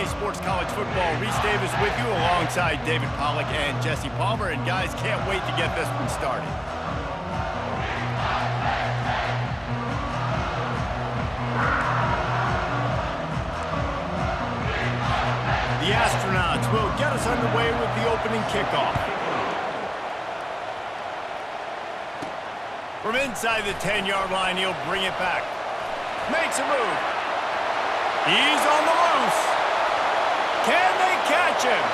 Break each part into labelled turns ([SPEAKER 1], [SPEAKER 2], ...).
[SPEAKER 1] Sports College Football. Reese Davis with you alongside David Pollack and Jesse Palmer. And guys, can't wait to get this one started. The Astronauts will get us underway with the opening kickoff. From inside the 10-yard line, he'll bring it back. Makes a move. He's on the loose. Can they catch him?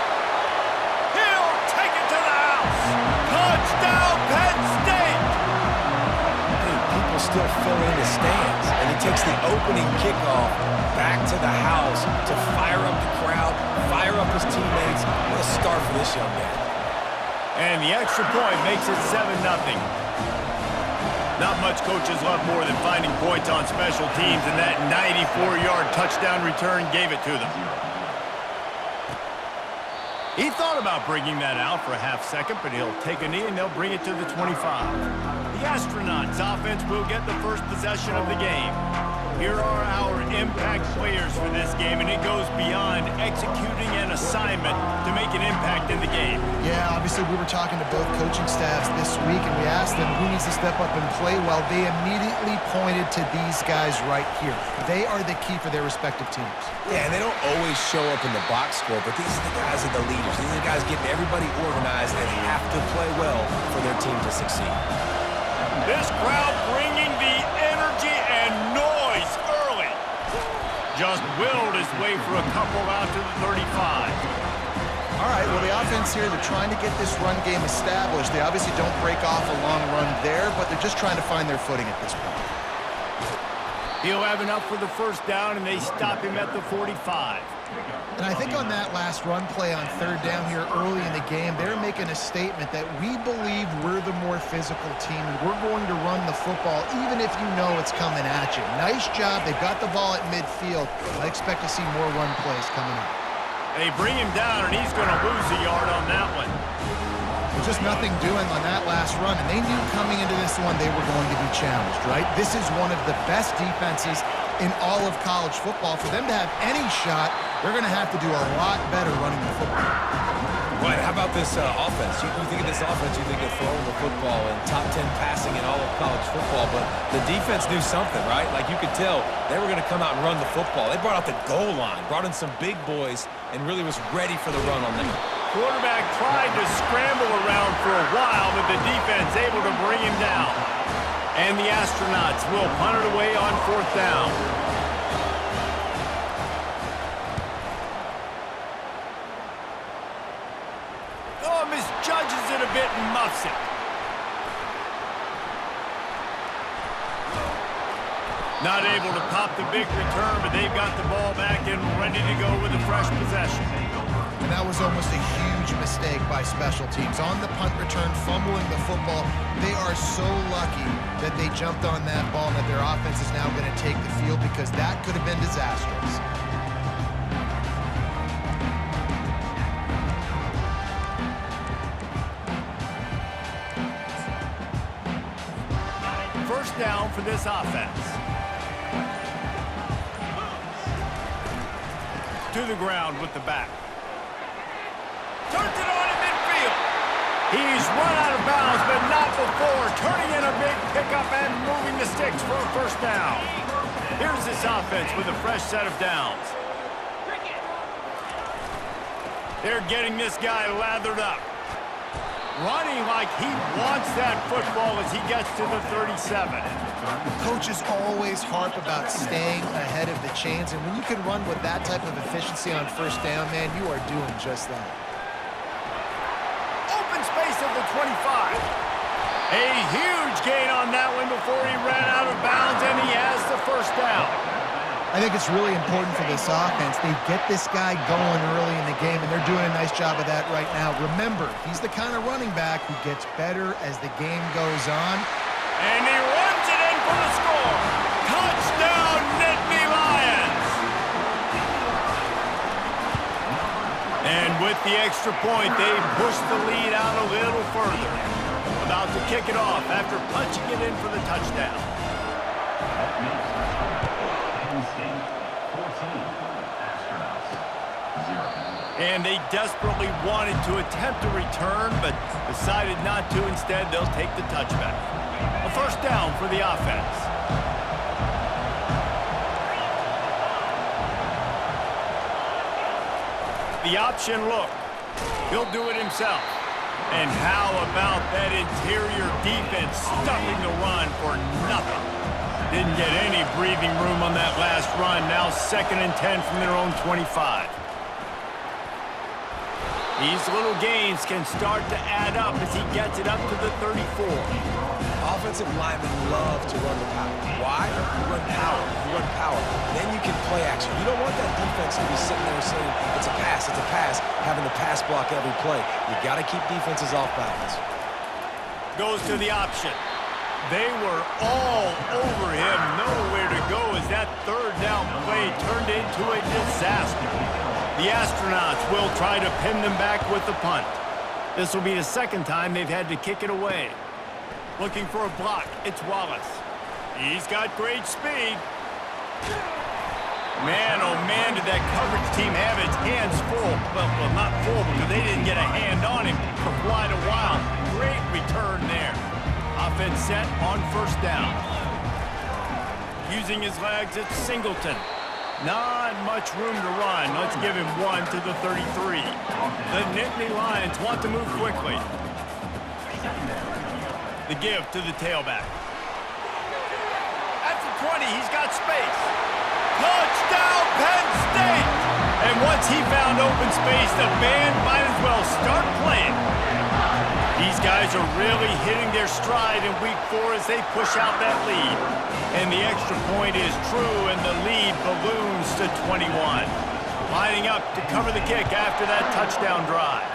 [SPEAKER 1] He'll take it to the house. Touchdown, Penn State!
[SPEAKER 2] People still fill in the stands, and he takes the opening kickoff back to the house to fire up the crowd, fire up his teammates. What a start for this young man.
[SPEAKER 1] And the extra point makes it 7-0. Not much coaches love more than finding points on special teams, and that 94-yard touchdown return gave it to them. He thought about bringing that out for a half second, but he'll take a knee and they'll bring it to the 25. The Astronauts offense will get the first possession of the game. Here are our impact players for this game, and it goes beyond executing an assignment to make an impact in the game.
[SPEAKER 3] Yeah, obviously we were talking to both coaching staffs this week, and we asked them who needs to step up and play well. They immediately pointed to these guys right here. They are the key for their respective teams.
[SPEAKER 2] Yeah, and they don't always show up in the box score, but these are the guys that are the leaders. These are the guys getting everybody organized and have to play well for their team to succeed.
[SPEAKER 1] This crowd bringing the energy and noise early. Just willed his way for a couple out to the 35.
[SPEAKER 3] All right, well, the offense here, they're trying to get this run game established. They obviously don't break off a long run there, but they're just trying to find their footing at this point.
[SPEAKER 1] He'll have enough for the first down, and they stop him at the 45.
[SPEAKER 3] And I think on that last run play on third down here early in the game, they're making a statement that we believe we're the more physical team, and we're going to run the football even if you know it's coming at you. Nice job. They've got the ball at midfield. I expect to see more run plays coming up.
[SPEAKER 1] They bring him down, and he's going to lose a yard on that one.
[SPEAKER 3] There's just nothing doing on that last run, and they knew coming into this one they were going to be challenged, right? This is one of the best defenses in all of college football. For them to have any shot, they're going to have to do a lot better running the football.
[SPEAKER 2] Right, how about this offense? You think of this offense, you think of throwing the football and top 10 passing in all of college football, but the defense knew something, right? Like you could tell they were going to come out and run the football. They brought out the goal line, brought in some big boys, and really was ready for the run on them.
[SPEAKER 1] Quarterback tried to scramble around for a while, but the defense able to bring him down. And the Astronauts will punt it away on fourth down. Oh, misjudges it a bit and muffs it. Not able to pop the big return, but they've got the ball back and ready to go with a fresh possession.
[SPEAKER 3] And that was almost a huge mistake by special teams. On the punt return, fumbling the football, they are so lucky that they jumped on that ball and that their offense is now going to take the field, because that could have been disastrous.
[SPEAKER 1] First down for this offense. To the ground with the back. Turns it on in midfield. He's run out of bounds, but not before. Turning in a big pickup and moving the sticks for a first down. Here's this offense with a fresh set of downs. They're getting this guy lathered up. Running like he wants that football as he gets to the 37.
[SPEAKER 3] Coaches always harp about staying ahead of the chains, and when you can run with that type of efficiency on first down, man, you are doing just that.
[SPEAKER 1] Open space at the 25. A huge gain on that one before he ran out of bounds, and he has the first down.
[SPEAKER 3] I think it's really important for this offense. They get this guy going early in the game, and they're doing a nice job of that right now. Remember, he's the kind of running back who gets better as the game goes on.
[SPEAKER 1] And he runs it in for the score. Touchdown, Nittany Lions! And with the extra point, they push the lead out a little further. About to kick it off after punching it in for the touchdown. And they desperately wanted to attempt a return, but decided not to. Instead, they'll take the touchback. A first down for the offense. The option look. He'll do it himself. And how about that interior defense stuffing the run for nothing? Didn't get any breathing room on that last run. Now 2nd and 10 from their own 25. These little gains can start to add up as he gets it up to the 34.
[SPEAKER 2] Offensive linemen love to run the power. Why? You run power. You run power. Then you can play action. You don't want that defense to be sitting there saying, it's a pass, having to pass block every play. You got to keep defenses off balance.
[SPEAKER 1] Goes to the option. They were all over him. Nowhere to go as that 3rd down play turned into a disaster. The Astronauts will try to pin them back with the punt. This will be the 2nd time they've had to kick it away. Looking for a block, it's Wallace. He's got great speed. Man, oh man, did that coverage team have its hands full. Well, not full because they didn't get a hand on him for quite a while. Great return there. Offense set on 1st down. Using his legs, it's Singleton. Not much room to run. Let's give him 1 to the 33. The Nittany Lions want to move quickly. The give to the tailback. At the 20, he's got space. Touchdown, Penn State! And once he found open space, the band might as well start playing. These guys are really hitting their stride in week 4 as they push out that lead. And the extra point is true, and the lead balloons to 21. Lining up to cover the kick after that touchdown drive.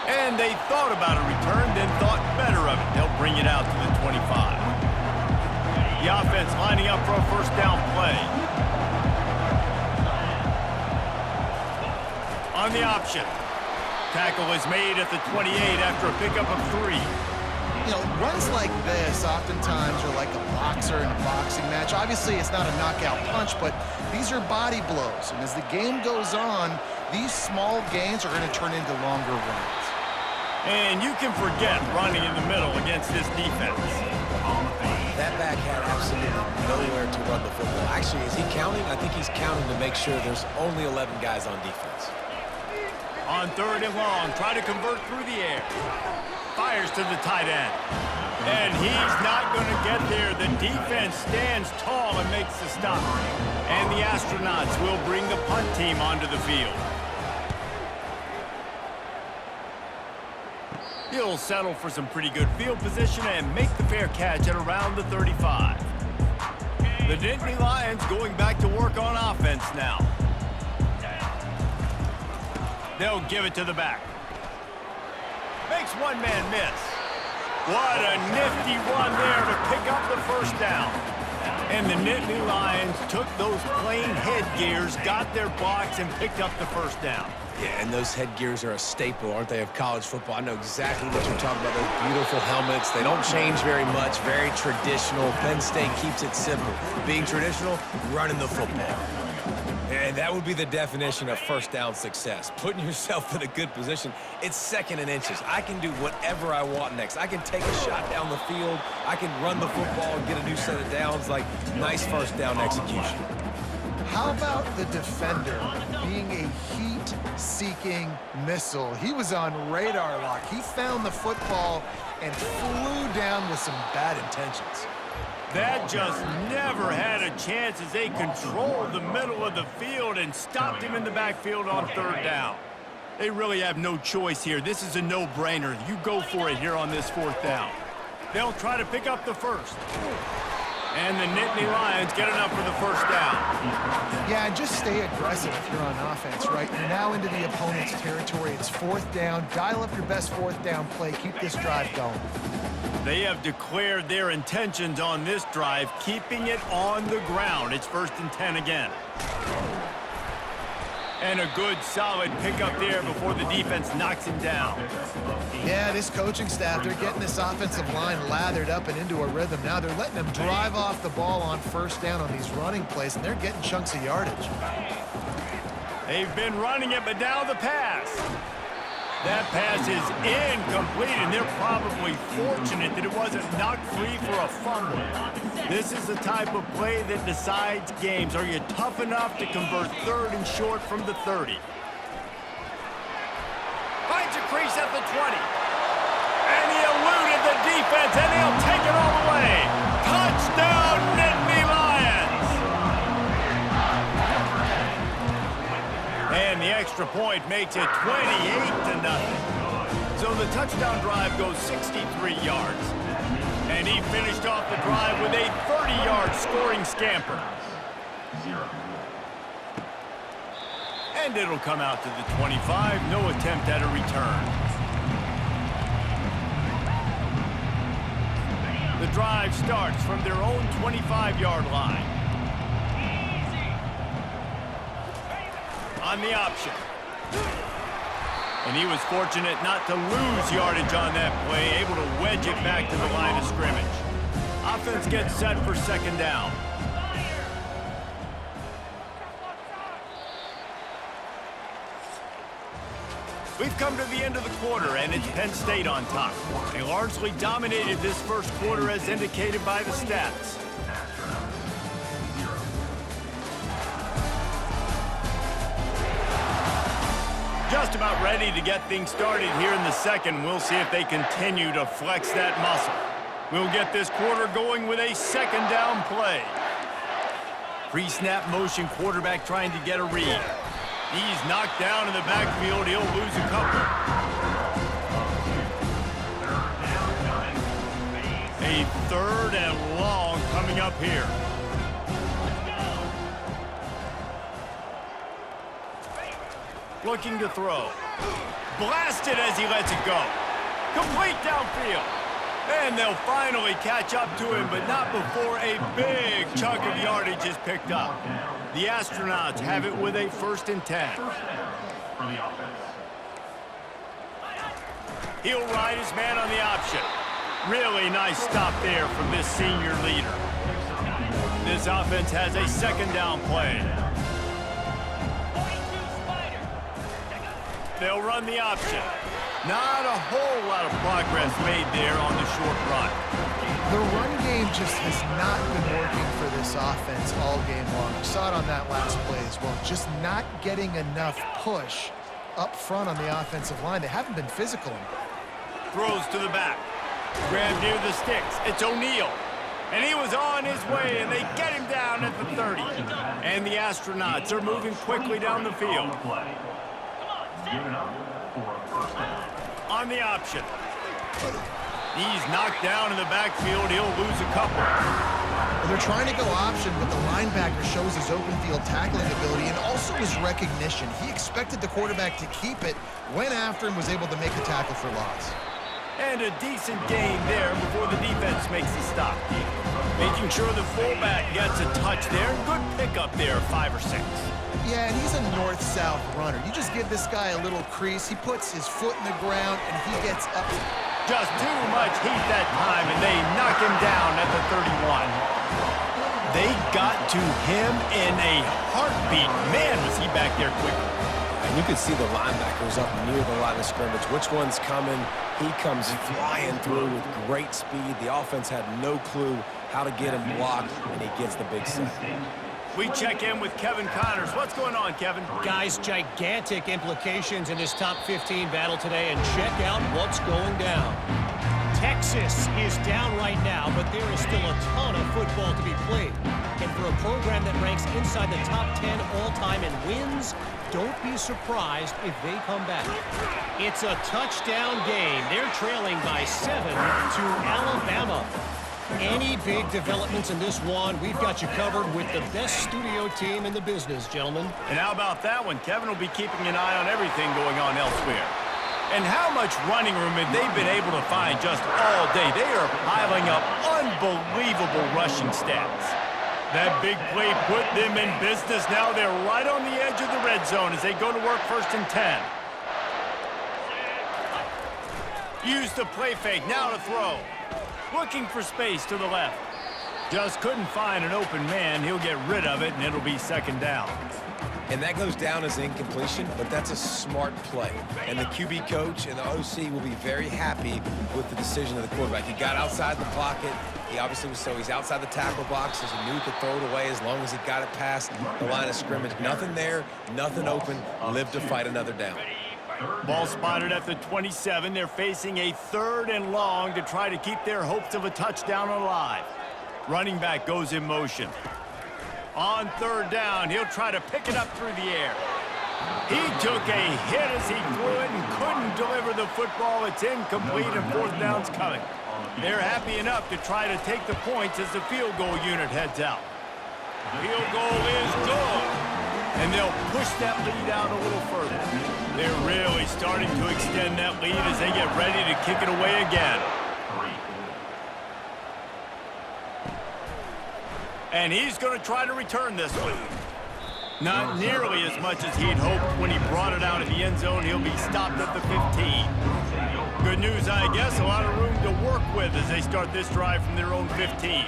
[SPEAKER 1] And they thought about a return, then thought better of it. They'll bring it out to the 25. The offense lining up for a 1st down play. On the option. Tackle is made at the 28 after a pickup of 3.
[SPEAKER 3] You know, runs like this oftentimes are like a boxer in a boxing match. Obviously, it's not a knockout punch, but these are body blows. And as the game goes on, these small gains are going to turn into longer runs.
[SPEAKER 1] And you can forget running in the middle against this defense.
[SPEAKER 2] That back had absolutely nowhere to run the football. Actually, is he counting? I think he's counting to make sure there's only 11 guys on defense.
[SPEAKER 1] On 3rd and long, try to convert through the air. Fires to the tight end. And he's not going to get there. The defense stands tall and makes the stop. And the Astronauts will bring the punt team onto the field. He'll settle for some pretty good field position and make the fair catch at around the 35. The Nittany Lions going back to work on offense now. They'll give it to the back. Makes one man miss. What a nifty run there to pick up the 1st down. And the Nittany Lions took those plain headgears, got their blocks, and picked up the 1st down.
[SPEAKER 2] Yeah, and those headgears are a staple, aren't they, of college football? I know exactly what you're talking about, those beautiful helmets. They don't change very much, very traditional. Penn State keeps it simple. Being traditional, running the football. And that would be the definition of 1st down success. Putting yourself in a good position. It's 2nd and inches. I can do whatever I want next. I can take a shot down the field. I can run the football and get a new set of downs. Like, nice 1st down execution.
[SPEAKER 3] How about the defender being a heat-seeking missile? He was on radar lock. He found the football and flew down with some bad intentions.
[SPEAKER 1] That just never had a chance as they controlled the middle of the field and stopped him in the backfield on 3rd down. They really have no choice here. This is a no-brainer. You go for it here on this 4th down. They'll try to pick up the 1st. And the Nittany Lions get enough for the 1st down.
[SPEAKER 3] Yeah, and just stay aggressive if you're on offense, right? You're now into the opponent's territory. It's 4th down. Dial up your best 4th down play. Keep this drive going.
[SPEAKER 1] They have declared their intentions on this drive, keeping it on the ground. It's 1st and 10 again. And a good, solid pickup there before the defense knocks him down.
[SPEAKER 3] Yeah, this coaching staff, they're getting this offensive line lathered up and into a rhythm. Now they're letting them drive off the ball on 1st down on these running plays, and they're getting chunks of yardage.
[SPEAKER 1] They've been running it, but now the pass. That pass is incomplete, and they're probably fortunate that it wasn't knocked free for a fumble. This is the type of play that decides games. Are you tough enough to convert 3rd and short from the 30? Finds a crease at the 20. And he eluded the defense, and he'll take it all the way. Touchdown, Nittany Lions! And the extra point makes it 28-0. So the touchdown drive goes 63 yards. And he finished off the drive with a 30-yard scoring scamper. And it'll come out to the 25. No attempt at a return. The drive starts from their own 25-yard line. On the option. And he was fortunate not to lose yardage on that play, able to wedge it back to the line of scrimmage. Offense gets set for 2nd down. We've come to the end of the quarter, and it's Penn State on top. They largely dominated this first quarter as indicated by the stats. Just about ready to get things started here in the second. We'll see if they continue to flex that muscle. We'll get this quarter going with a 2nd down play. Pre-snap motion, quarterback trying to get a read. He's knocked down in the backfield. He'll lose a couple. A 3rd and long coming up here. Looking to throw. Blasted as he lets it go. Complete downfield. And they'll finally catch up to him, but not before a big chunk of yardage is picked up. The Astronauts have it with a 1st and 10. He'll ride his man on the option. Really nice stop there from this senior leader. This offense has a 2nd down play. They'll run the option. Not a whole lot of progress made there on the short run.
[SPEAKER 3] The run game just has not been working for this offense all game long. We saw it on that last play as well. Just not getting enough push up front on the offensive line. They haven't been physical enough.
[SPEAKER 1] Throws to the back. Grabbed near the sticks. It's O'Neal. And he was on his way, and they get him down at the 30. And the Astronauts are moving quickly down the field. On the option. He's knocked down in the backfield. He'll lose a couple.
[SPEAKER 3] Well, they're trying to go option, but the linebacker shows his open field tackling ability and also his recognition. He expected the quarterback to keep it, went after him, was able to make the tackle for loss.
[SPEAKER 1] And a decent gain there before the defense makes the stop. Making sure the fullback gets a touch there. Good pickup there, 5 or 6.
[SPEAKER 3] Yeah, and he's a north-south runner. You just give this guy a little crease, he puts his foot in the ground, and he gets up.
[SPEAKER 1] Just too much heat that time, and they knock him down at the 31. They got to him in a heartbeat. Man, was he back there quickly.
[SPEAKER 2] And you could see the linebackers up near the line of scrimmage. Which one's coming? He comes flying through with great speed. The offense had no clue how to get him blocked, and he gets the big sack.
[SPEAKER 1] We check in with Kevin Connors. What's going on, Kevin?
[SPEAKER 4] Guys, gigantic implications in this top 15 battle today, and check out what's going down. Texas is down right now, but there is still a ton of football to be played. And for a program that ranks inside the top 10 all-time in wins, don't be surprised if they come back. It's a touchdown game. They're trailing by 7 to Alabama. Any big developments in this one, we've got you covered with the best studio team in the business, gentlemen.
[SPEAKER 1] And how about that one? Kevin will be keeping an eye on everything going on elsewhere. And how much running room have they been able to find just all day? They are piling up unbelievable rushing stats. That big play put them in business. Now they're right on the edge of the red zone as they go to work 1st and 10. Use the play fake. Now to throw. Looking for space to the left. Just couldn't find an open man. He'll get rid of it, and it'll be 2nd down.
[SPEAKER 2] And that goes down as incompletion, but that's a smart play. And the QB coach and the OC will be very happy with the decision of the quarterback. He got outside the pocket. He obviously was he's outside the tackle box, so he knew he could throw it away as long as he got it past the line of scrimmage. Nothing there, nothing open, live to fight another down.
[SPEAKER 1] Ball spotted at the 27. They're facing a 3rd and long to try to keep their hopes of a touchdown alive. Running back goes in motion. On 3rd down, he'll try to pick it up through the air. He took a hit as he threw it and couldn't deliver the football. It's incomplete and 4th down's coming. They're happy enough to try to take the points as the field goal unit heads out. Field goal is good. And they'll push that lead out a little further. They're really starting to extend that lead as they get ready to kick it away again. And he's going to try to return this one. Not nearly as much as he'd hoped when he brought it out of the end zone. He'll be stopped at the 15. Good news, I guess, a lot of room to work with as they start this drive from their own 15.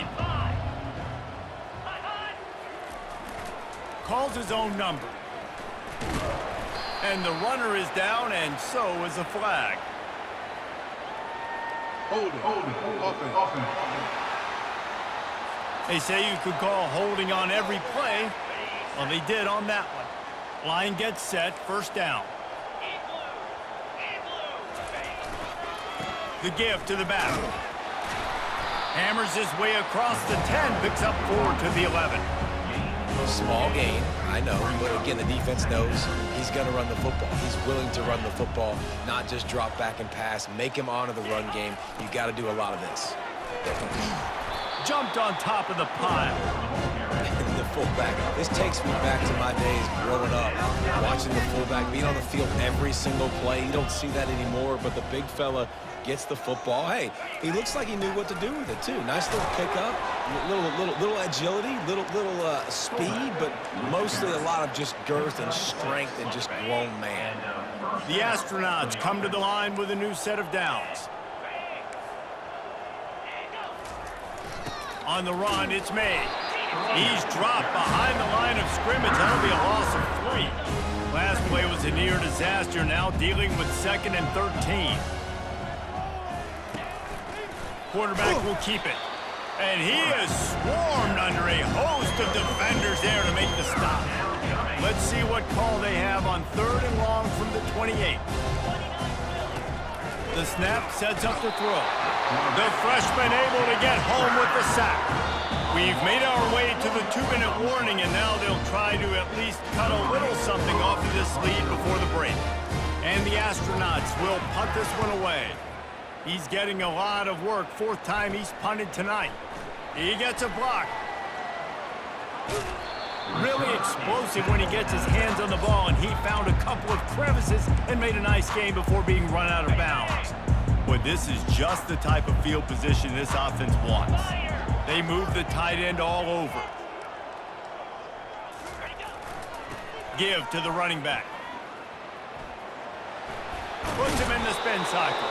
[SPEAKER 1] Calls his own number. And the runner is down, and so is a flag.
[SPEAKER 5] Offense.
[SPEAKER 1] They say you could call holding on every play. Well, they did on that one. Line gets set, 1st down. The give to the back. Hammers his way across the 10, picks up 4 to the 11.
[SPEAKER 2] Small gain, I know, but again, the defense knows he's going to run the football. He's willing to run the football, not just drop back and pass, make him honor the run game. You got to do a lot of this.
[SPEAKER 1] Jumped on top of the pile.
[SPEAKER 2] The fullback. This takes me back to my days growing up, watching the fullback being on the field every single play. You don't see that anymore, but the big fella gets the football. Hey, he looks like he knew what to do with it, too. Nice little pickup, little agility, little speed, but mostly a lot of just girth and strength and just grown man.
[SPEAKER 1] The Astronauts come to the line with a new set of downs. On the run, it's May. He's dropped behind the line of scrimmage. That'll be a loss of 3. Last play was a near disaster, now dealing with 2nd and 13. Quarterback will keep it. And he is swarmed under a host of defenders there to make the stop. Let's see what call they have on 3rd and long from the 28. The snap sets up the throw. The freshman able to get home with the sack. We've made our way to the 2-minute warning, and now they'll try to at least cut a little something off of this lead before the break. And the Astronauts will punt this one away. He's getting a lot of work. 4th time he's punted tonight. He gets a block. Really explosive when he gets his hands on the ball, and he found a couple of crevices and made a nice game before being run out of bounds. But this is just the type of field position this offense wants. They move the tight end all over. Give to the running back. Puts him in the spin cycle.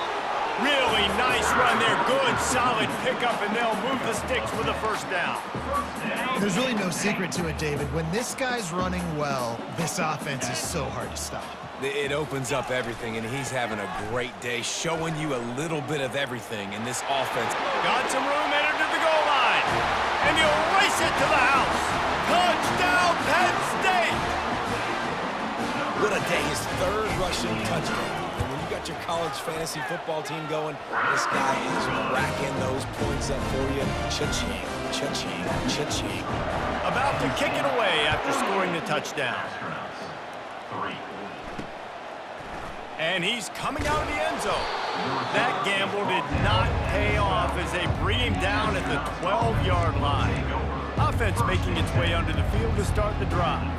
[SPEAKER 1] Really nice run there. Good, solid pickup, and they'll move the sticks with a 1st down.
[SPEAKER 3] There's really no secret to it, David. When this guy's running well, this offense is so hard to stop.
[SPEAKER 2] It opens up everything, and he's having a great day, showing you a little bit of everything in this offense.
[SPEAKER 1] Got some room, entered to the goal line. And he'll race it to the house. Touchdown, Penn State!
[SPEAKER 2] What a day, his 3rd rushing touchdown. And when you got your college fantasy football team going, this guy is racking those points up for you. Cha-ching, cha-ching, cha-ching.
[SPEAKER 1] About to kick it away after scoring the touchdown. And he's coming out of the end zone. That gamble did not pay off as they bring him down at the 12-yard line. Offense making its way onto the field to start the drive.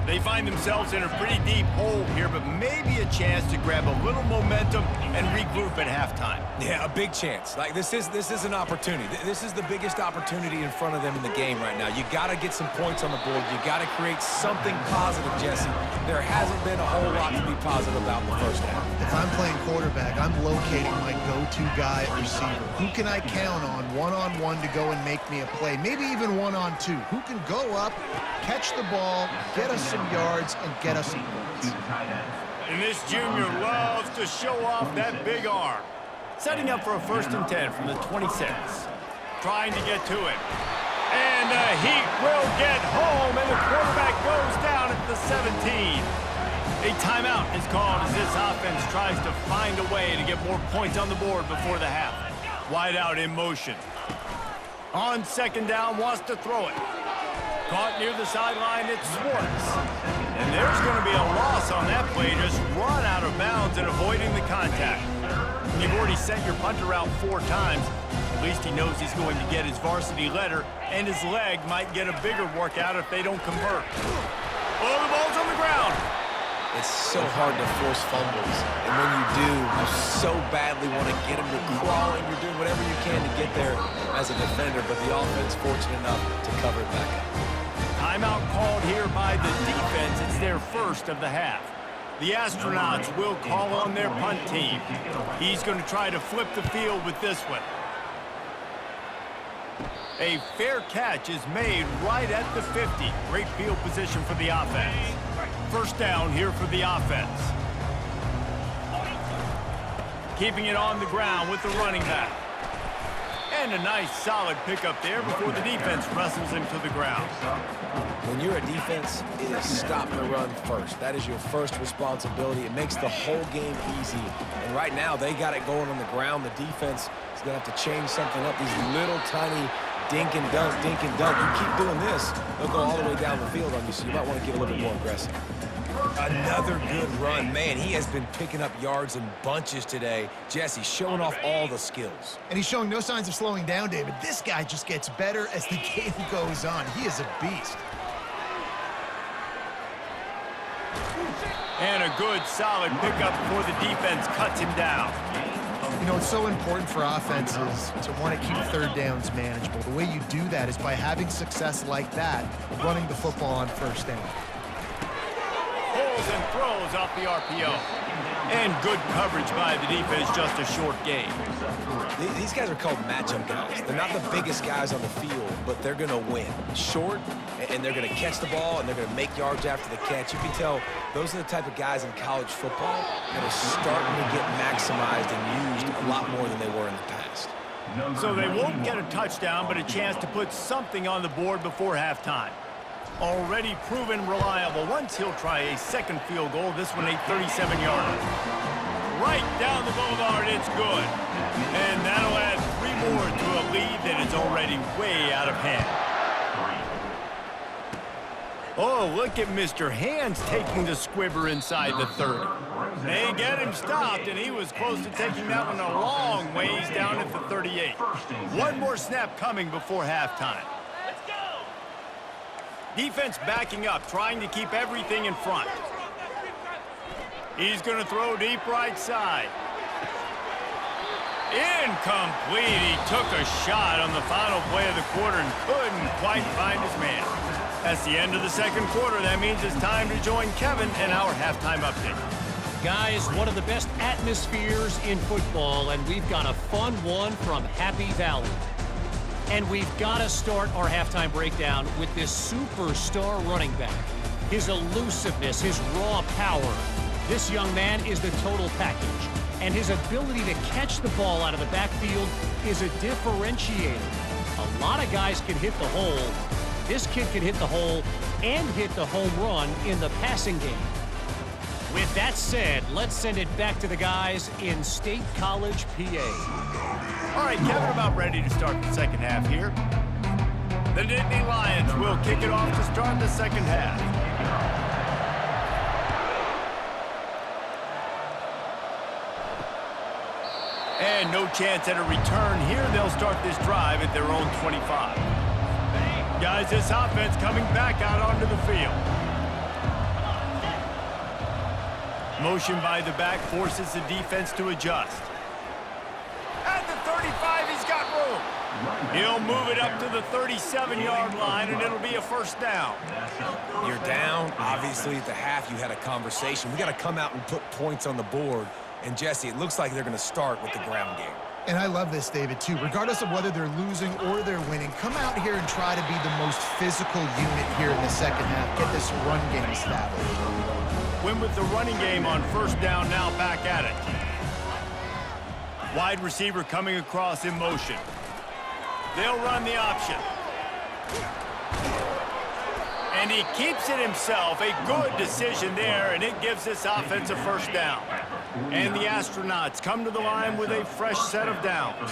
[SPEAKER 1] They find themselves in a pretty deep hole here, but maybe a chance to grab a little momentum and regroup at halftime.
[SPEAKER 2] Yeah, a big chance. Like, this is an opportunity. This is the biggest opportunity in front of them in the game right now. You got to get some points on the board. You got to create something positive, Jesse. There hasn't been a whole lot to be positive about in the 1st half.
[SPEAKER 3] If I'm playing quarterback, I'm locating my go-to guy at receiver. Who can I count on one-on-one to go and make me a play? Maybe even one-on-two. Who can go up, catch the ball, get a some yards and get us some points.
[SPEAKER 1] And this junior loves to show off that big arm. Setting up for a 1st and 10 from the 26. Trying to get to it. And the Heat will get home, and the quarterback goes down at the 17. A timeout is called as this offense tries to find a way to get more points on the board before the half. Wide out in motion. On 2nd down, wants to throw it. Caught near the sideline, it's Schwartz. And there's going to be a loss on that play, just run out of bounds and avoiding the contact. You've already sent your punter out 4 times. At least he knows he's going to get his varsity letter, and his leg might get a bigger workout if they don't convert. Oh, the ball's on the ground.
[SPEAKER 2] It's so hard to force fumbles, and when you do, you so badly want to get them. You're crawling, you're doing whatever you can to get there as a defender, but the offense fortunate enough to cover it back up.
[SPEAKER 1] Timeout called here by the defense. It's their 1st of the half. The Astronauts will call on their punt team. He's going to try to flip the field with this one. A fair catch is made right at the 50. Great field position for the offense. 1st down here for the offense. Keeping it on the ground with the running back. And a nice solid pickup there before the defense wrestles him to the ground.
[SPEAKER 2] When you're a defense, it is stop the run first. That is your first responsibility. It makes the whole game easy. And right now, they got it going on the ground. The defense is going to have to change something up. These little tiny dink and dunk, dink and dunk. You keep doing this, they'll go all the way down the field on you, so you might want to get a little bit more aggressive. Another good run. Man, he has been picking up yards in bunches today. Jesse showing off all the skills.
[SPEAKER 3] And he's showing no signs of slowing down, David. This guy just gets better as the game goes on. He is a beast.
[SPEAKER 1] And a good, solid pickup before the defense cuts him down.
[SPEAKER 3] You know, it's so important for offenses to want to keep 3rd downs manageable. The way you do that is by having success like that, running the football on 1st down.
[SPEAKER 1] Pulls and throws off the RPO. And good coverage by the defense, just a short gain.
[SPEAKER 2] These guys are called matchup guys. They're not the biggest guys on the field, but they're going to win. Short, and they're going to catch the ball, and they're going to make yards after the catch. You can tell those are the type of guys in college football that are starting to get maximized and used a lot more than they were in the past.
[SPEAKER 1] So they won't get a touchdown, but a chance to put something on the board before halftime. Already proven reliable. Once he'll try a 2nd field goal, this one a 37-yarder. Right down the boulevard, it's good. And that'll add 3 more to a lead that is already way out of hand. Oh, look at Mr. Hands taking the squibber inside the 30. They get him stopped, and he was close to taking that one a long ways down at the 38. 1 more snap coming before halftime. Defense backing up, trying to keep everything in front. He's going to throw deep right side. Incomplete. He took a shot on the final play of the quarter and couldn't quite find his man. That's the end of the 2nd quarter. That means it's time to join Kevin in our halftime update.
[SPEAKER 4] Guys, one of the best atmospheres in football, and we've got a fun one from Happy Valley. And we've got to start our halftime breakdown with this superstar running back. His elusiveness, his raw power. This young man is the total package. And his ability to catch the ball out of the backfield is a differentiator. A lot of guys can hit the hole. This kid can hit the hole and hit the home run in the passing game. With that said, let's send it back to the guys in State College, PA.
[SPEAKER 1] All right, Kevin, about ready to start the 2nd half here. The Nittany Lions will kick it off to start the 2nd half. And no chance at a return here. They'll start this drive at their own 25. Guys, this offense coming back out onto the field. Motion by the back forces the defense to adjust. At the 35, he's got room. He'll move it up to the 37-yard line, and it'll be a 1st down.
[SPEAKER 2] You're down. Obviously, at the half, you had a conversation. We got to come out and put points on the board. And, Jesse, it looks like they're going to start with the ground game.
[SPEAKER 3] And I love this, David, too. Regardless of whether they're losing or they're winning, come out here and try to be the most physical unit here in the second half. Get this run game established.
[SPEAKER 1] Win with the running game on first down, now back at it. Wide receiver coming across in motion. They'll run the option. And he keeps it himself. A good decision there, and it gives this offense a first down. And the Astronauts come to the line with a fresh set of downs.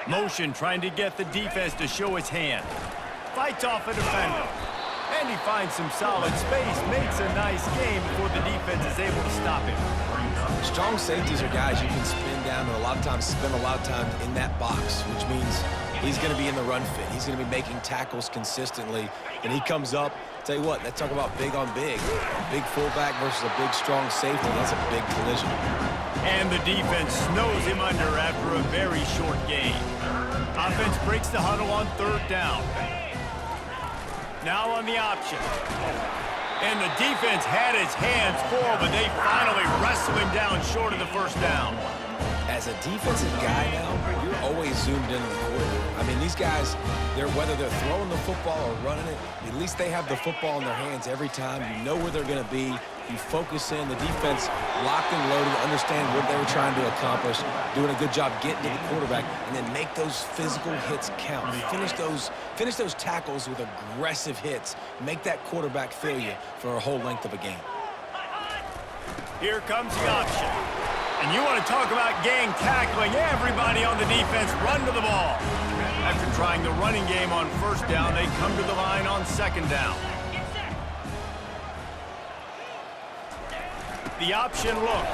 [SPEAKER 1] Motion trying to get the defense to show his hand. Fights off a defender. And he finds some solid space, makes a nice game before the defense is able to stop him.
[SPEAKER 2] Strong safeties are guys you can spin down and a lot of times spend a lot of time in that box, which means he's going to be in the run fit. He's going to be making tackles consistently, and he comes up. Tell you what, let's talk about big on big. A big fullback versus a big, strong safety. That's a big collision.
[SPEAKER 1] And the defense snows him under after a very short gain. Offense breaks the huddle on third down. Now on the option. And the defense had his hands full, but they finally wrestle him down short of the first down.
[SPEAKER 2] As a defensive guy now, you're always zoomed into the quarterback. I mean, these guys, whether they're throwing the football or running it, at least they have the football in their hands every time. You know where they're going to be. You focus in. The defense locked and loaded, understand what they were trying to accomplish, doing a good job getting to the quarterback, and then make those physical hits count. Finish those tackles with aggressive hits. Make that quarterback feel you for a whole length of a game.
[SPEAKER 1] Here comes the option. And you want to talk about gang tackling. Everybody on the defense run to the ball. After trying the running game on first down, they come to the line on second down. The option look.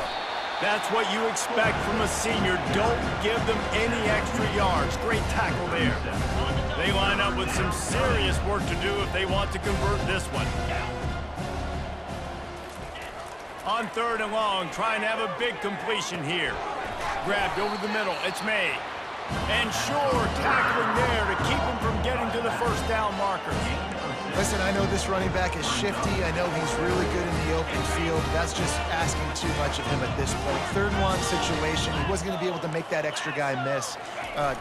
[SPEAKER 1] That's what you expect from a senior. Don't give them any extra yards. Great tackle there. They line up with some serious work to do if they want to convert this one. On third and long, trying to have a big completion here. Grabbed over the middle, it's May. And Shore tackling there to keep him from getting to the first down marker.
[SPEAKER 3] Listen, I know this running back is shifty. I know he's really good in the open field. That's just asking too much of him at this point. Third and long situation. He wasn't going to be able to make that extra guy miss,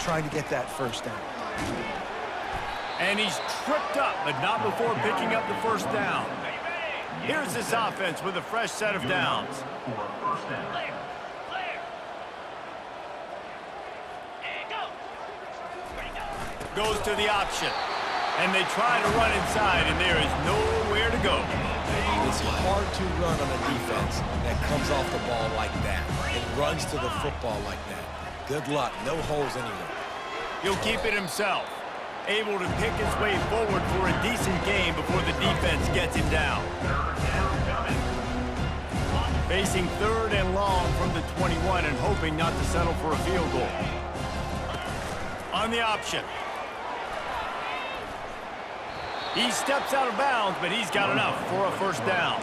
[SPEAKER 3] trying to get that first down.
[SPEAKER 1] And he's tripped up, but not before picking up the first down. Here's this offense with a fresh set of downs. Goes to the option. And they try to run inside, and there is nowhere to go.
[SPEAKER 2] It's hard to run on a defense that comes off the ball like that. It runs to the football like that. Good luck. No holes anywhere.
[SPEAKER 1] He'll keep it himself. Able to pick his way forward for a decent game before the defense gets him down. Facing third and long from the 21 and hoping not to settle for a field goal. On the option. He steps out of bounds, but he's got enough for a first down.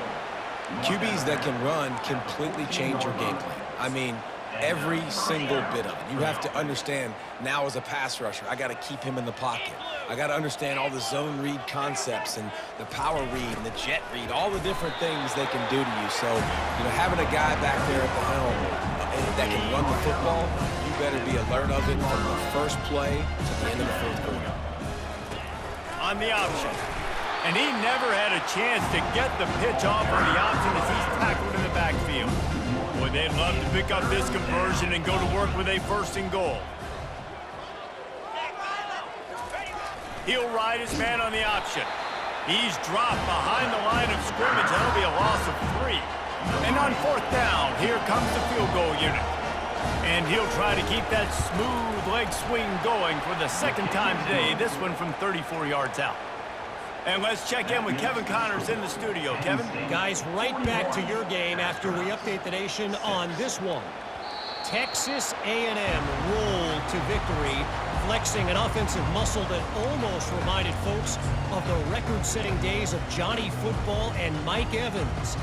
[SPEAKER 2] QBs that can run completely change your game plan. I mean, every single bit of it. You have to understand now as a pass rusher, I got to keep him in the pocket. I got to understand all the zone read concepts and the power read and the jet read, all the different things they can do to you. So, you know, having a guy back there at the helm that can run the football, you better be alert of it from the first play to the end of the fourth quarter.
[SPEAKER 1] On the option. And he never had a chance to get the pitch off on the option as he's tackled in the backfield. Boy, they'd love to pick up this conversion and go to work with a first and goal. He'll ride his man on the option. He's dropped behind the line of scrimmage. That'll be a loss of 3. And on fourth down, here comes the field goal unit. And he'll try to keep that smooth leg swing going for the second time today, this one from 34 yards out. And let's check in with Kevin Connors in the studio. Kevin?
[SPEAKER 4] Guys, right back to your game after we update the nation on this one. Texas A&M rolled to victory, flexing an offensive muscle that almost reminded folks of the record-setting days of Johnny Football and Mike Evans.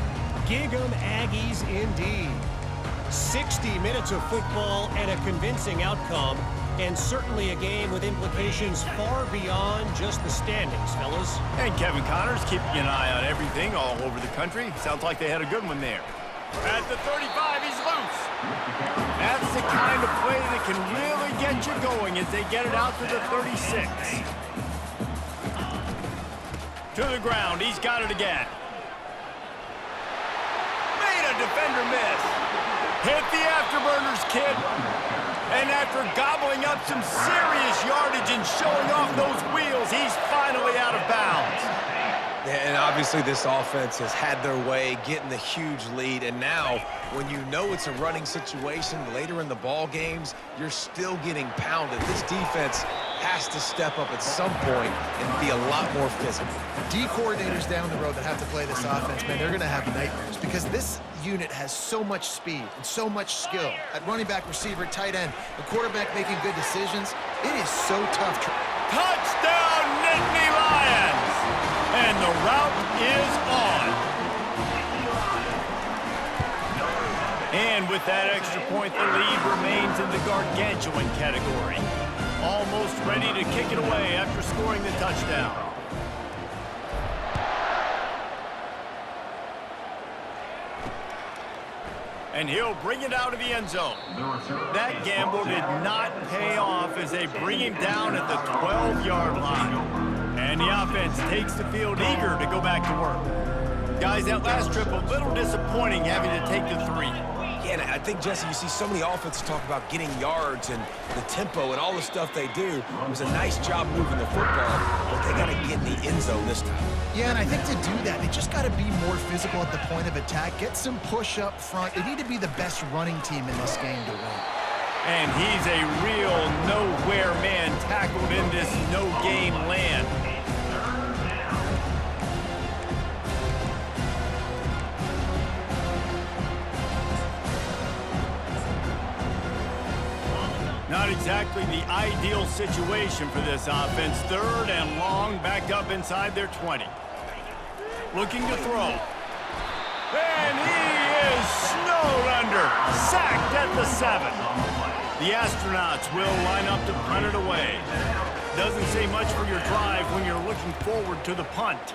[SPEAKER 4] Gig 'em Aggies indeed. 60 minutes of football and a convincing outcome, and certainly a game with implications far beyond just the standings, fellas.
[SPEAKER 1] And Kevin Connors keeping an eye on everything all over the country. Sounds like they had a good one there. At the 35, he's loose. That's the kind of play that can really get you going as they get it out to the 36. To the ground, he's got it again. Made a defender miss. Hit the afterburners, kid. And after gobbling up some serious yardage and showing off those wheels, he's finally out of bounds.
[SPEAKER 2] And obviously this offense has had their way, getting the huge lead. And now, when you know it's a running situation later in the ball games, you're still getting pounded. This defense has to step up at some point and be a lot more physical.
[SPEAKER 3] D coordinators down the road that have to play this offense, man, they're going to have nightmares because this unit has so much speed and so much skill. At running back, receiver, tight end, the quarterback making good decisions, it is so tough.
[SPEAKER 1] Touchdown, Nittany Lions! And the route is on. And with that extra point, the lead remains in the gargantuan category. Almost ready to kick it away after scoring the touchdown. And he'll bring it out of the end zone. That gamble did not pay off as they bring him down at the 12-yard line. And the offense takes the field eager to go back to work. Guys, that last trip a little disappointing having to take the 3.
[SPEAKER 2] Yeah, and I think, Jesse, you see so many offenses talk about getting yards and the tempo and all the stuff they do. It was a nice job moving the football, but they got to get in the end zone this time.
[SPEAKER 3] Yeah, and I think to do that, they just got to be more physical at the point of attack, get some push up front. They need to be the best running team in this game to win.
[SPEAKER 1] And he's a real nowhere man tackled in this no-game land. Not exactly the ideal situation for this offense. 3rd and long, back up inside their 20. Looking to throw. And he is snowed under. Sacked at the 7. The Astronauts will line up to punt it away. Doesn't say much for your drive when you're looking forward to the punt.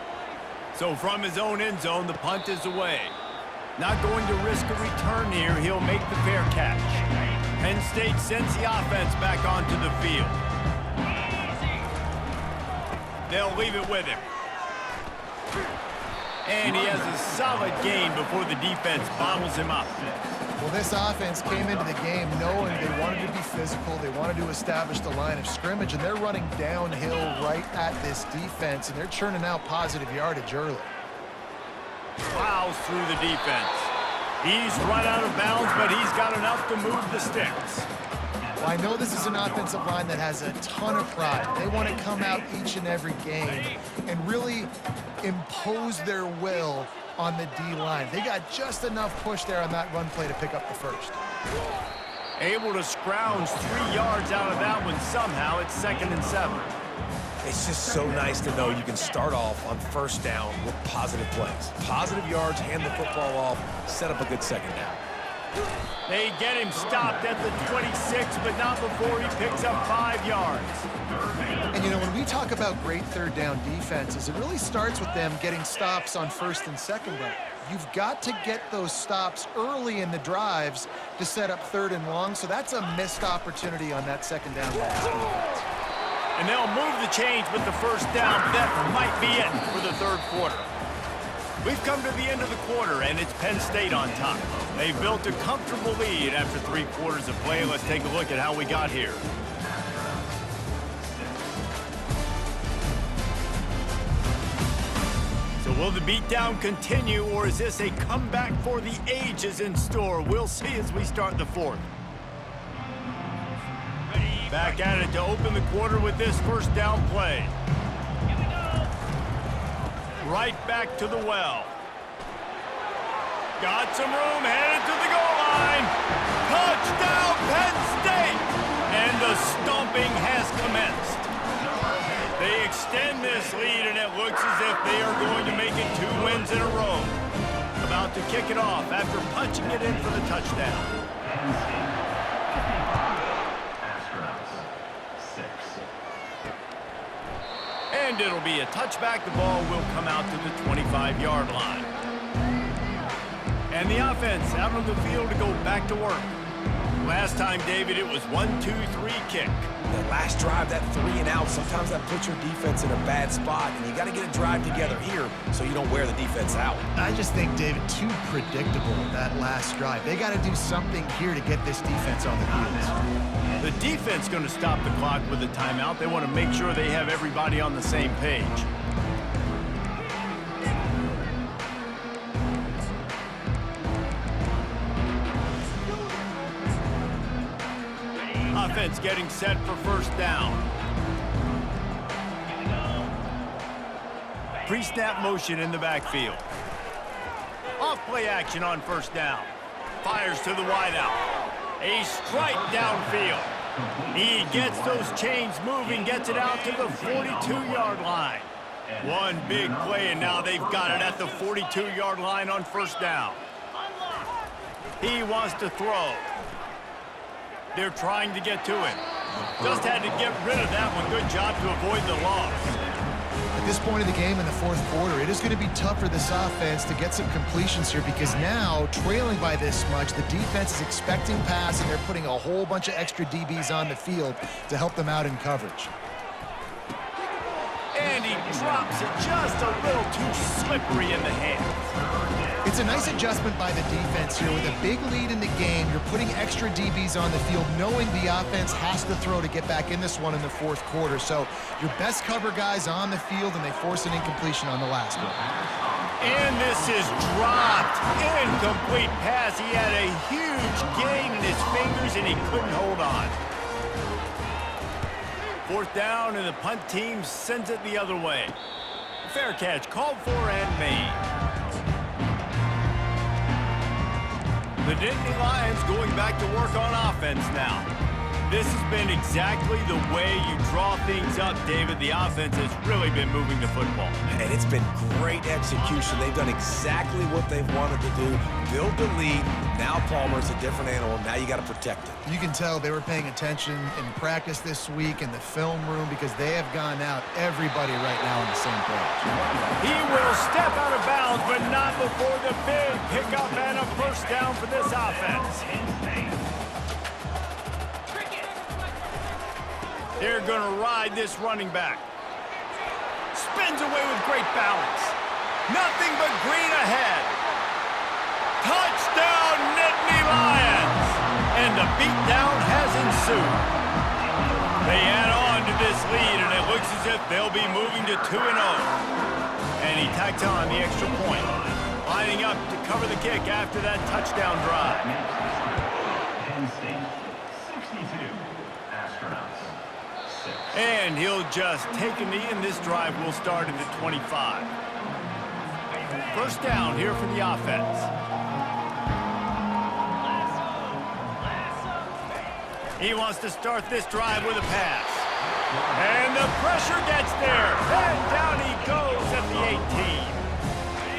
[SPEAKER 1] So from his own end zone, the punt is away. Not going to risk a return here. He'll make the fair catch. Penn State sends the offense back onto the field. They'll leave it with him. And he has a solid gain before the defense bottles him up.
[SPEAKER 3] Well, this offense came into the game knowing they wanted to be physical, they wanted to establish the line of scrimmage, and they're running downhill right at this defense, and they're churning out positive yardage early.
[SPEAKER 1] Plows through the defense. He's run out of bounds, but he's got enough to move the sticks.
[SPEAKER 3] Well, I know this is an offensive line that has a ton of pride. They want to come out each and every game and really impose their will on the D-line. They got just enough push there on that run play to pick up the first.
[SPEAKER 1] Able to scrounge 3 yards out of that one somehow. It's 2nd and 7.
[SPEAKER 2] It's just so nice to know you can start off on 1st down with positive plays. Positive yards, hand the football off, set up a good 2nd down.
[SPEAKER 1] They get him stopped at the 26, but not before he picks up 5 yards.
[SPEAKER 3] And, you know, when we talk about great 3rd down defenses, it really starts with them getting stops on 1st and 2nd down. You've got to get those stops early in the drives to set up 3rd and long, so that's a missed opportunity on that 2nd down defense.
[SPEAKER 1] And they'll move the chains with the 1st down. That might be it for the 3rd quarter. We've come to the end of the quarter, and it's Penn State on top. They've built a comfortable lead after 3 quarters of play. Let's take a look at how we got here. So will the beatdown continue, or is this a comeback for the ages in store? We'll see as we start the 4th. Back at it to open the quarter with this 1st down play. Right back to the well. Got some room, headed to the goal line. Touchdown, Penn State! And the stomping has commenced. They extend this lead, and it looks as if they are going to make it 2 wins in a row. About to kick it off after punching it in for the touchdown. And it'll be a touchback. The ball will come out to the 25-yard line. And the offense out on the field to go back to work. Last time, David, it was 1-2-3 kick.
[SPEAKER 2] That last drive, that 3 and out, sometimes that puts your defense in a bad spot, and you got to get a drive together here so you don't wear the defense out.
[SPEAKER 3] I just think, David, too predictable that last drive. They got to do something here to get this defense on the field.
[SPEAKER 1] The defense going to stop the clock with a timeout. They want to make sure they have everybody on the same page. Offense getting set for first down. Pre-snap motion in the backfield. Off-play action on first down. Fires to the wideout. A strike downfield. He gets those chains moving, gets it out to the 42-yard line. One big play, and now they've got it at the 42-yard line on first down. He wants to throw. They're trying to get to it. Just had to get rid of that one. Good job to avoid the loss.
[SPEAKER 3] At this point of the game in the fourth quarter, it is going to be tough for this offense to get some completions here because now, trailing by this much, the defense is expecting pass, and they're putting a whole bunch of extra DBs on the field to help them out in coverage.
[SPEAKER 1] And he drops it just a little too slippery in the hands.
[SPEAKER 3] It's a nice adjustment by the defense here. With a big lead in the game, you're putting extra DBs on the field, knowing the offense has to throw to get back in this one in the fourth quarter. So your best cover guys on the field, and they force an incompletion on the last one.
[SPEAKER 1] And this is dropped. Incomplete pass. He had a huge gain in his fingers, and he couldn't hold on. Fourth down, and the punt team sends it the other way. Fair catch called for and made. The Nittany Lions going back to work on offense now. This has been exactly the way you draw things up, David. The offense has really been moving the football.
[SPEAKER 2] And it's been great execution. They've done exactly what they've wanted to do. Build the lead. Now Palmer's a different animal. Now you got to protect it.
[SPEAKER 3] You can tell they were paying attention in practice this week in the film room because they have gone out everybody right now on the same page.
[SPEAKER 1] He will step out of bounds, but not before the big pickup and a first down for this offense. They're going to ride this running back. Spins away with great balance. Nothing but green ahead. Touchdown, Nittany Lions! And the beatdown has ensued. They add on to this lead, and it looks as if they'll be moving to 2-0. And he tacks on the extra point. Lining up to cover the kick after that touchdown drive.
[SPEAKER 5] Penn State, 62. Astronauts, 6.
[SPEAKER 1] And he'll just take a knee, and this drive will start at the 25. First down here for the offense. He wants to start this drive with a pass. And the pressure gets there. And down he goes at the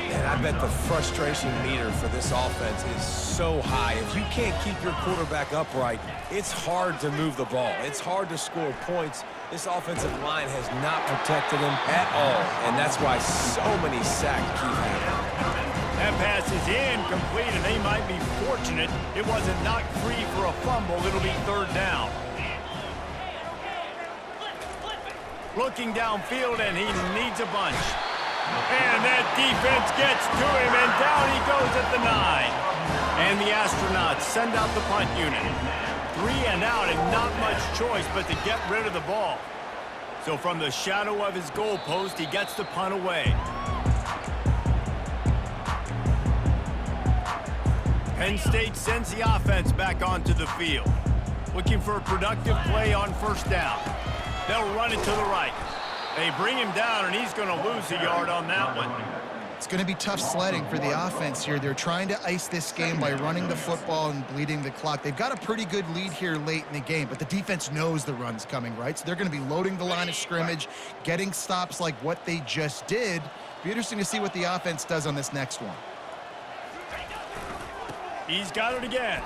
[SPEAKER 1] 18.
[SPEAKER 2] And I bet the frustration meter for this offense is so high. If you can't keep your quarterback upright, it's hard to move the ball. It's hard to score points. This offensive line has not protected him at all, and that's why so many sacks keep happening.
[SPEAKER 1] That pass is incomplete, and they might be fortunate it wasn't knocked free for a fumble. It'll be third down. Looking downfield, and he needs a bunch. And that defense gets to him, and down he goes at the 9. And the Astronauts send out the punt unit. 3 and out, and not much choice but to get rid of the ball. So from the shadow of his goalpost, he gets the punt away. Penn State sends the offense back onto the field. Looking for a productive play on first down. They'll run it to the right. They bring him down, and he's going to lose a yard on that one.
[SPEAKER 3] It's going to be tough sledding for the offense here. They're trying to ice this game by running the football and bleeding the clock. They've got a pretty good lead here late in the game, but the defense knows the run's coming, right? So they're going to be loading the line of scrimmage, getting stops like what they just did. Be interesting to see what the offense does on this next one.
[SPEAKER 1] He's got it again.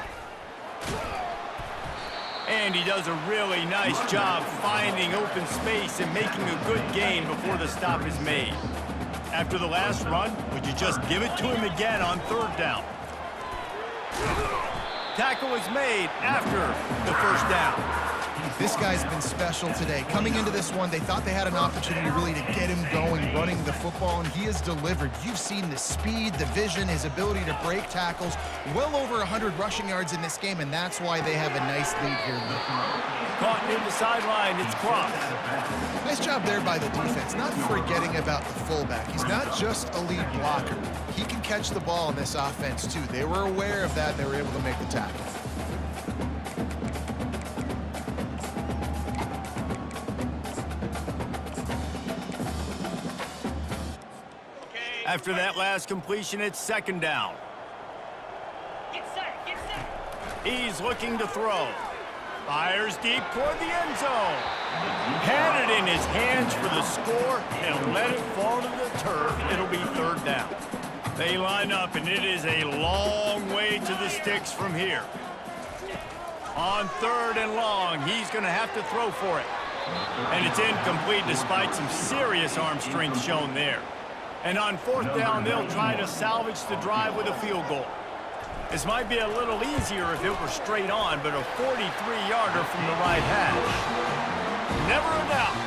[SPEAKER 1] And he does a really nice job finding open space and making a good gain before the stop is made. After the last run, would you just give it to him again on third down? tackle is made after the first down.
[SPEAKER 3] This guy's been special today. Coming into this one, they thought they had an opportunity really to get him going, running the football, and he has delivered. You've seen the speed, the vision, his ability to break tackles. Well over 100 rushing yards in this game, and that's why they have a nice lead here.
[SPEAKER 1] Caught near the sideline, it's Cross.
[SPEAKER 3] Nice job there by the defense, not forgetting about the fullback. He's not just a lead blocker. He can catch the ball in this offense, too. They were aware of that, and they were able to make the tackle.
[SPEAKER 1] After that last completion, it's second down.
[SPEAKER 6] Get set, get set.
[SPEAKER 1] He's looking to throw. Fires deep toward the end zone. Had it in his hands for the score and let it fall to the turf. It'll be third down. They line up, and it is a long way to the sticks from here. On third and long, he's going to have to throw for it. And it's incomplete despite some serious arm strength shown there. And on fourth down, they'll try to salvage the drive with a field goal. This might be a little easier if it were straight on, but a 43-yarder from the right hash. Never a doubt.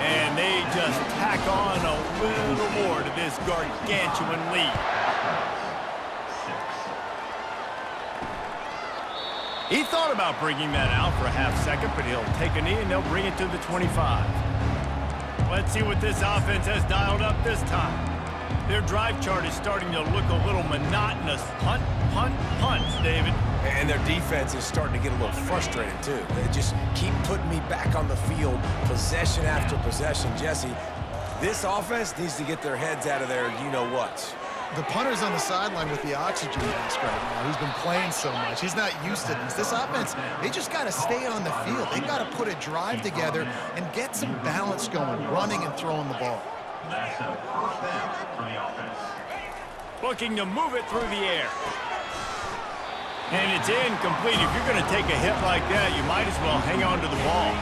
[SPEAKER 1] And they just tack on a little more to this gargantuan lead. He thought about bringing that out for a half second, but he'll take a knee and they'll bring it to the 25. Let's see what this offense has dialed up this time. Their drive chart is starting to look a little monotonous. Punt, punt, punt, David.
[SPEAKER 2] And their defense is starting to get a little frustrated, too. They just keep putting me back on the field, possession after possession. Jesse, this offense needs to get their heads out of there, you-know-what.
[SPEAKER 3] The punter's on the sideline with the oxygen mask right now. He's been playing so much. He's not used to this. This offense, they just got to stay on the field. They got to put a drive together and get some balance going, running and throwing the ball.
[SPEAKER 5] That's a first down for the offense.
[SPEAKER 1] Looking to move it through the air. And it's incomplete. If you're going to take a hit like that, you might as well hang on to the ball.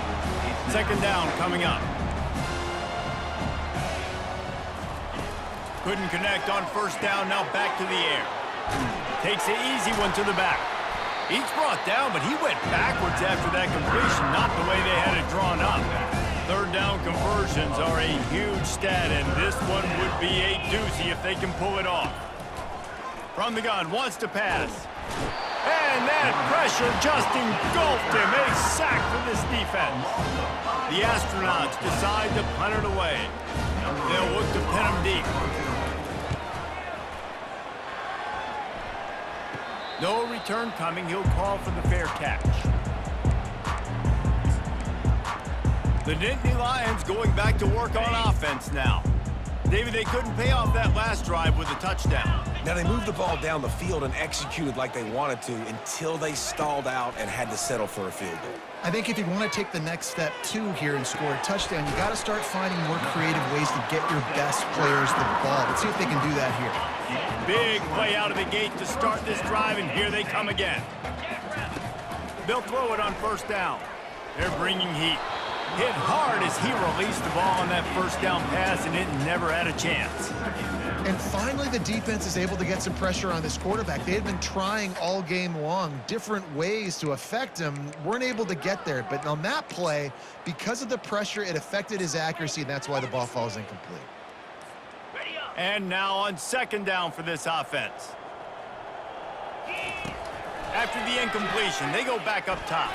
[SPEAKER 1] Second down coming up. Couldn't connect on first down, now back to the air. Takes the easy one to the back. He's brought down, but he went backwards after that completion, not the way they had it drawn up. Third down conversions are a huge stat, and this one would be a doozy if they can pull it off. From the gun, wants to pass. And that pressure just engulfed him. A sack for this defense. The Astronauts decide to punt it away. They'll look to pin him deep. No return coming. He'll call for the fair catch. The Nittany Lions going back to work on offense now. David, they couldn't pay off that last drive with a touchdown.
[SPEAKER 2] Now, they moved the ball down the field and executed like they wanted to until they stalled out and had to settle for a field goal.
[SPEAKER 3] I think if you want to take the next step, too, here and score a touchdown, you got to start finding more creative ways to get your best players the ball. Let's see if they can do that here.
[SPEAKER 1] Big play out of the gate to start this drive, and here they come again. They'll throw it on first down. They're bringing heat. Hit hard as he released the ball on that first down pass, and it never had a chance.
[SPEAKER 3] And finally, the defense is able to get some pressure on this quarterback. They had been trying all game long different ways to affect him, weren't able to get there. But on that play, because of the pressure, it affected his accuracy, and that's why the ball falls incomplete.
[SPEAKER 1] And now on second down for this offense. After the incompletion, they go back up top.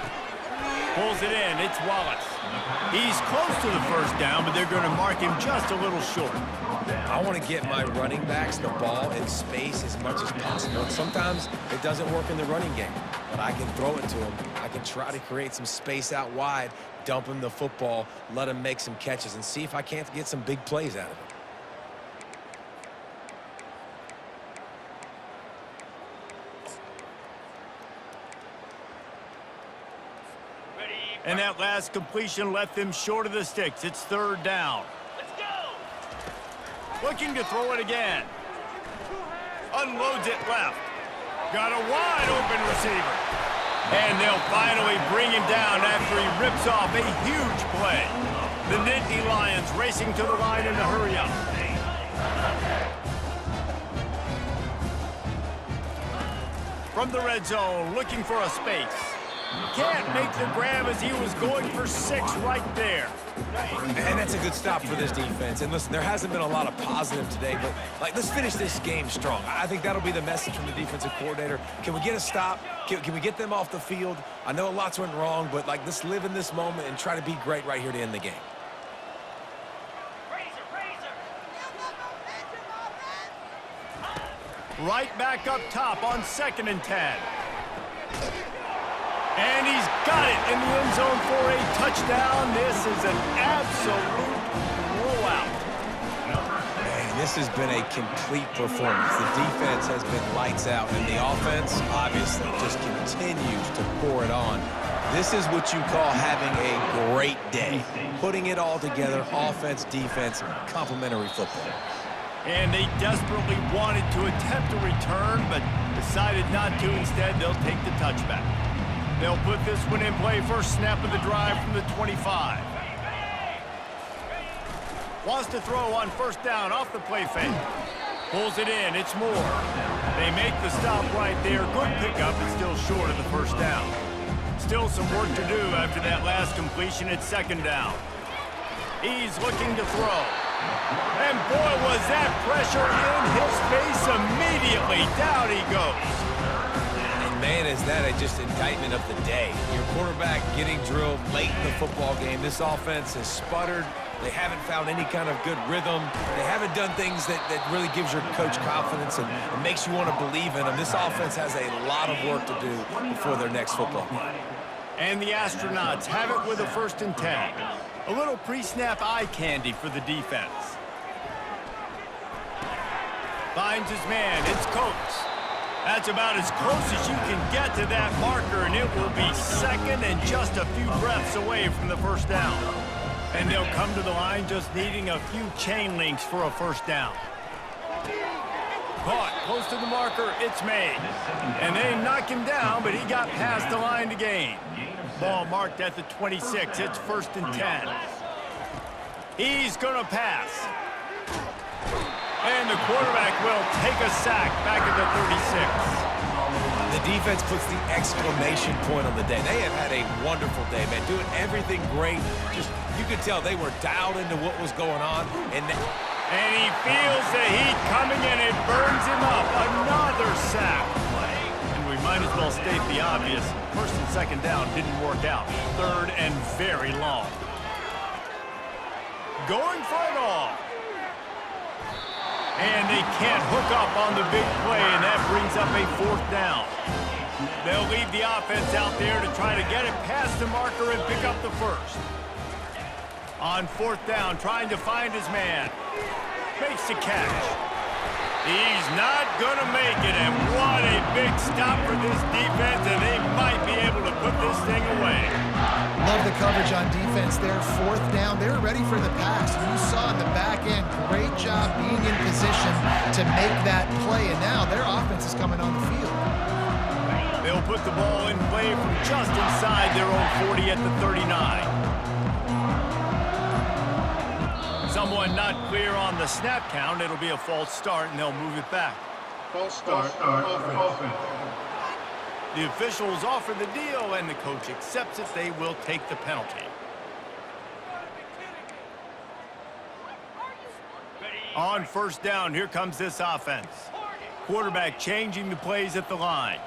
[SPEAKER 1] Pulls it in, it's Wallace. He's close to the first down, but they're going to mark him just a little short.
[SPEAKER 2] I want to get my running backs the ball in space as much as possible. And sometimes it doesn't work in the running game, but I can throw it to them. I can try to create some space out wide, dump him the football, let him make some catches, and see if I can't get some big plays out of it.
[SPEAKER 1] And that last completion left them short of the sticks. It's third down.
[SPEAKER 6] Let's go!
[SPEAKER 1] Looking to throw it again. Unloads it left. Got a wide open receiver. And they'll finally bring him down after he rips off a huge play. The Nittany Lions racing to the line in a hurry up. from the red zone, looking for a space. Can't make the grab as he was going for 6 right there.
[SPEAKER 2] And that's a good stop for this defense. And listen, there hasn't been a lot of positive today, but let's finish this game strong. I think that'll be the message from the defensive coordinator. Can we get a stop? Can we get them off the field? I know lots went wrong, but let's live in this moment and try to be great right here to end the game.
[SPEAKER 1] Right back up top on 2nd and 10. And he's got it in the end zone for a touchdown. This is an absolute blowout.
[SPEAKER 2] Man, this has been a complete performance. The defense has been lights out, and the offense obviously just continues to pour it on. This is what you call having a great day. Putting it all together, offense, defense, complementary football.
[SPEAKER 1] And they desperately wanted to attempt a return, but decided not to. Instead, they'll take the touchback. They'll put this one in play. First snap of the drive from the 25. Wants to throw on 1st down off the play fake. Pulls it in. It's Moore. They make the stop right there. Good pickup, but still short of the 1st down. Still some work to do after that last completion at 2nd down. He's looking to throw. And boy, was that pressure in his face immediately. Down he goes.
[SPEAKER 2] Man, is that just indictment of the day. Your quarterback getting drilled late in the football game. This offense has sputtered. They haven't found any kind of good rhythm. They haven't done things that really gives your coach confidence and makes you want to believe in them. This offense has a lot of work to do before their next football game.
[SPEAKER 1] And the Astronauts have it with a 1st and 10. A little pre-snap eye candy for the defense. Finds his man. It's Coates. That's about as close as you can get to that marker, and it will be 2nd and just a few breaths away from the 1st down. And they'll come to the line just needing a few chain links for a 1st down. Caught close to the marker, it's made. And they knock him down, but he got past the line to gain. Ball marked at the 26, it's 1st and 10. He's gonna pass. And the quarterback will take a sack back at the 36.
[SPEAKER 2] The defense puts the exclamation point on the day. They have had a wonderful day, man. Doing everything great. Just, you could tell they were dialed into what was going on. And
[SPEAKER 1] he feels the heat coming and it burns him up. Another sack. And we might as well state the obvious. 1st and 2nd down didn't work out. 3rd and very long. Going for it all. And they can't hook up on the big play, and that brings up a 4th down. They'll leave the offense out there to try to get it past the marker and pick up the 1st. On 4th down, trying to find his man. Makes the catch. He's not going to make it, and what a big stop for this defense, and they might be able to put this thing away.
[SPEAKER 3] Love the coverage on defense there. 4th down. They're ready for the pass. You saw in the back end, great job being in position to make that play. And now their offense is coming on the field.
[SPEAKER 1] They'll put the ball in play from just inside their own 40 at the 39. Someone not clear on the snap count. It'll be a false start, and they'll move it back.
[SPEAKER 5] False start offense.
[SPEAKER 1] The officials offer the deal, and the coach accepts it. They will take the penalty. On 1st down, here comes this offense. Quarterback changing the plays at the line.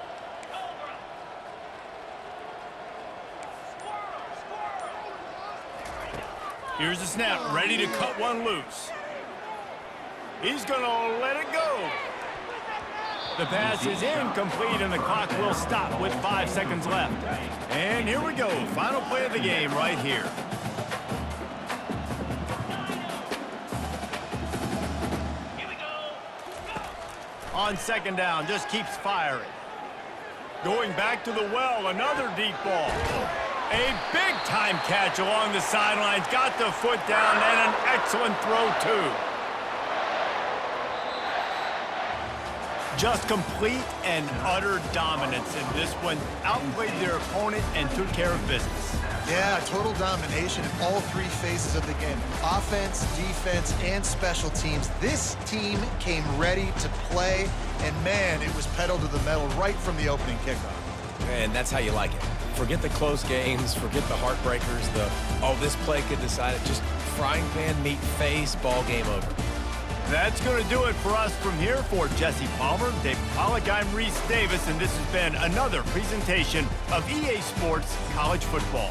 [SPEAKER 1] Here's the snap, ready to cut one loose. He's going to let it go. The pass is incomplete, and the clock will stop with 5 seconds left. And here we go. Final play of the game right here. On 2nd down, just keeps firing. Going back to the well, another deep ball. A big-time catch along the sidelines. Got the foot down, and an excellent throw, too. Just complete and utter dominance in this one. Outplayed their opponent and took care of business.
[SPEAKER 3] Yeah, total domination in all three phases of the game. Offense, defense, and special teams. This team came ready to play, and man, it was pedal to the metal right from the opening kickoff.
[SPEAKER 2] And that's how you like it. Forget the close games, forget the heartbreakers, this play could decide it. Just frying pan, meat face, ball game over.
[SPEAKER 1] That's going to do it for us from here. For Jesse Palmer, Dave Pollack, I'm Reese Davis, and this has been another presentation of EA Sports College Football.